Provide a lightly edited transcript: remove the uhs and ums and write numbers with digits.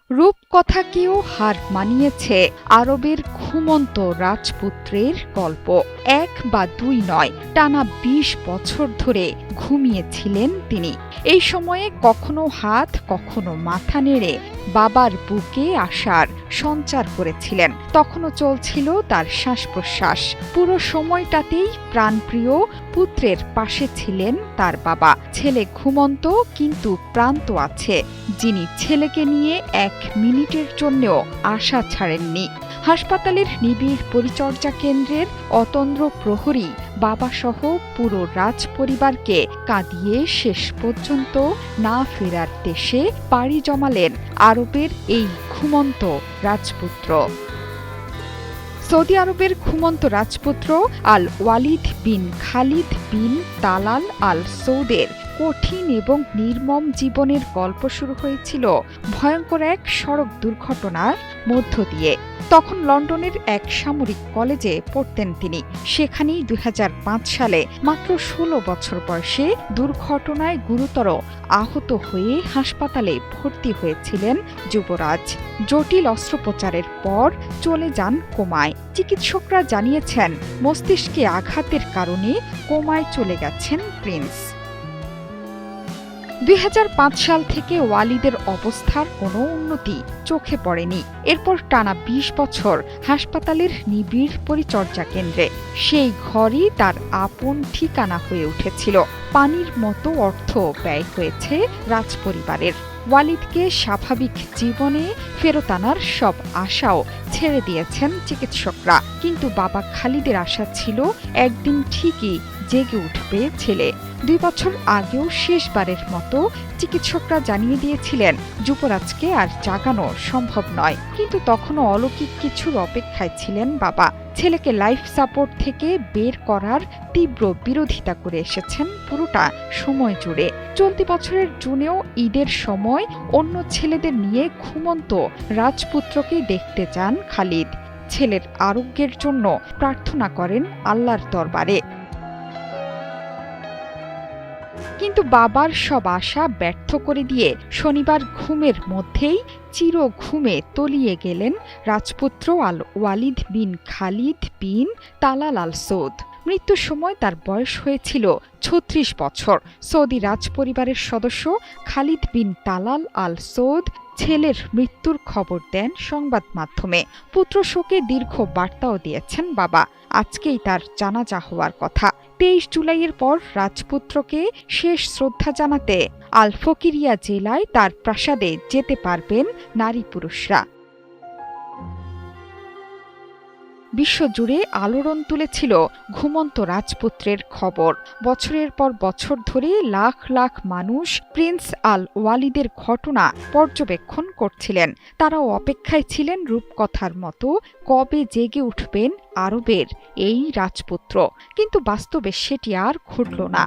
রূপকথাকেও হার মানিয়েছে আরবের ঘুমন্ত রাজপুত্রের গল্প। এক বা দুই নয়, টানা ২০ বছর ধরে ঘুমিয়েছিলেন তিনি। এই সময়ে কখনো হাত কখনো মাথা নেড়ে বাবার বুকে আসার সঞ্চার করেছিলেন। তখনও চলছিল তার শ্বাস প্রশ্বাস। পুরো সময়টাতেই প্রাণপ্রিয় পুত্রের পাশে ছিলেন তার বাবা। ছেলে ঘুমন্ত কিন্তু প্রান্ত আছে, যিনি ছেলেকে নিয়ে ১ মিনিটের জন্যও আশা ছাড়েননি। হাসপাতালের নিবিড় পরিচর্যা কেন্দ্রের অতন্দ্র প্রহরী বাবাসহ পুরো রাজপরিবারকে কাঁদিয়ে শেষ পর্যন্ত না ফেরার দেশে পাড়ি জমালেন আরবের এই ঘুমন্ত রাজপুত্র। সৌদি আরবের ঘুমন্ত রাজপুত্র আল ওয়ালিদ বিন খালিদ বিন তালাল আল সৌদের কঠিন এবং নির্মম জীবনের গল্প শুরু হয়েছিল ভয়ঙ্কর এক সড়ক দুর্ঘটনার মধ্য দিয়ে। তখন লন্ডনের এক সামরিক কলেজে পড়তেন তিনি। সেখানেই ২০০৫ সালে মাত্র ১৬ বছর বয়সে দুর্ঘটনায় গুরুতর আহত হয়ে হাসপাতালে ভর্তি হয়েছিলেন যুবরাজ। জটিল অস্ত্রোপচারের পর চলে যান কোমায়। চিকিৎসকরা জানিয়েছেন মস্তিষ্কে আঘাতের কারণে কোমায় চলে গেছেন প্রিন্স। ২০০৫ সাল থেকে ওয়ালিদের অবস্থার কোনো উন্নতি চোখে পড়েনি। এরপর টানা ২০ বছর হাসপাতালের নিবিড় পরিচর্যা কেন্দ্রে। সেই ঘরই তার আপন ঠিকানা হয়ে উঠেছিল। পানির মতো অর্থ ব্যয় হয়েছে রাজপরিবারের। ওয়ালিদকে স্বাভাবিক জীবনে ফেরত আনার সব আশাও ছেড়ে দিয়েছেন চিকিৎসকরা। কিন্তু বাবা খালিদের আশা ছিল একদিন ঠিকই জেগে উঠবে ছেলে। ২ বছর আগেও শেষবারের মতো চিকিৎসকরা জানিয়ে দিয়েছিলেন যুবরাজকে আর জাগানো সম্ভব নয়। কিন্তু তখনও অলৌকিক কিছুর অপেক্ষায় ছিলেন বাবা। ছেলেকে লাইফ সাপোর্ট থেকে বের করার তীব্র বিরোধিতা করে এসেছেন পুরোটা সময় জুড়ে। চলতি বছরের জুনেও ঈদের সময় অন্য ছেলেদের নিয়ে ঘুমন্ত রাজপুত্রকে দেখতে যান খালিদ। ছেলের আরোগ্যের জন্য প্রার্থনা করেন আল্লাহর দরবারে। কিন্তু বাবার সব আশা ব্যর্থ করে দিয়ে শনিবার ঘুমের মধ্যেই চির ঘুমে তলিয়ে গেলেন রাজপুত্র আল ওয়ালিদ বিন খালিদ বিন তালাল আল সৌদ। মৃত্যুর সময় তার বয়স হয়েছিল ৩৬ বছর। সৌদি রাজপরিবারের সদস্য খালিদ বিন তালাল আল সৌদ ছেলের মৃত্যুর খবর দেন সংবাদ মাধ্যমে। পুত্র শোকে দীর্ঘ বার্তাও দিয়েছেন বাবা। আজকেই তার জানাজা হওয়ার কথা। ২৩ জুলাইয়ের পর রাজপুত্রকে শেষ শ্রদ্ধা জানাতে আল ফকিরিয়া জেলায় তার প্রাসাদে যেতে পারবেন নারী পুরুষরা। বিশ্বজুড়ে আলোড়ন তুলেছিল ঘুমন্ত রাজপুত্রের খবর। বছরের পর বছর ধরে লাখ লাখ মানুষ প্রিন্স আল ওয়ালিদের ঘটনা পর্যবেক্ষণ করছিলেন। তারাও অপেক্ষায় ছিলেন রূপকথার মতো কবে জেগে উঠবেন আরবের এই রাজপুত্র। কিন্তু বাস্তবে সেটি আর ঘটল না।